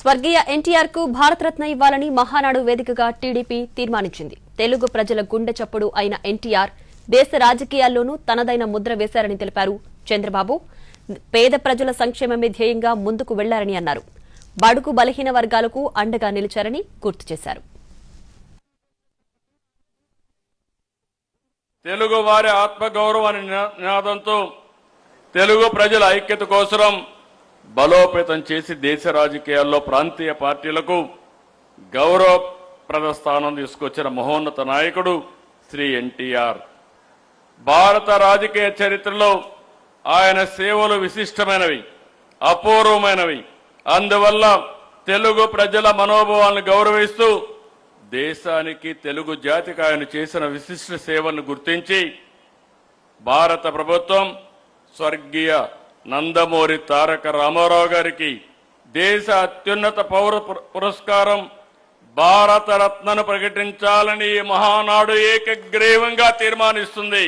స్వర్గీయ ఎన్టీఆర్ కు భారతరత్న ఇవ్వాలని మహానాడు వేదికగా టీడీపీ తీర్మానించింది. తెలుగు ప్రజల గుండె చప్పుడు అయిన ఎన్టీఆర్ దేశ రాజకీయాల్లోనూ తనదైన ముద్ర వేశారని తెలిపారు చంద్రబాబు. పేద ప్రజల సంక్షేమమే ధ్యేయంగా ముందుకు వెళ్లారని అన్నారు. బడుగు బలహీన వర్గాలకు అండగా నిలిచారని గుర్తు చేశారు. తెలుగు వారి ఆత్మగౌరవాన్ని నినాదంతో తెలుగు ప్రజల ఐక్యత కోసం బలోపేతం చేసి దేశ రాజకీయాల్లో ప్రాంతీయ పార్టీలకు గౌరవప్రద స్థానం తీసుకొచ్చిన మహోన్నత నాయకుడు శ్రీ ఎన్టీఆర్. భారత రాజకీయ చరిత్రలో ఆయన సేవలు విశిష్టమైనవి, అపూర్వమైనవి. అందువల్ల తెలుగు ప్రజల మనోభావాలను గౌరవిస్తూ దేశానికి, తెలుగు జాతికి ఆయన చేసిన విశిష్ట సేవలను గుర్తించి భారత ప్రభుత్వం స్వర్గీయ నందమూరి తారక రామారావు గారికి దేశ అత్యున్నత పౌర పురస్కారం భారతరత్నను ప్రకటించాలని మహానాడు ఏకగ్రీవంగా తీర్మానిస్తుంది.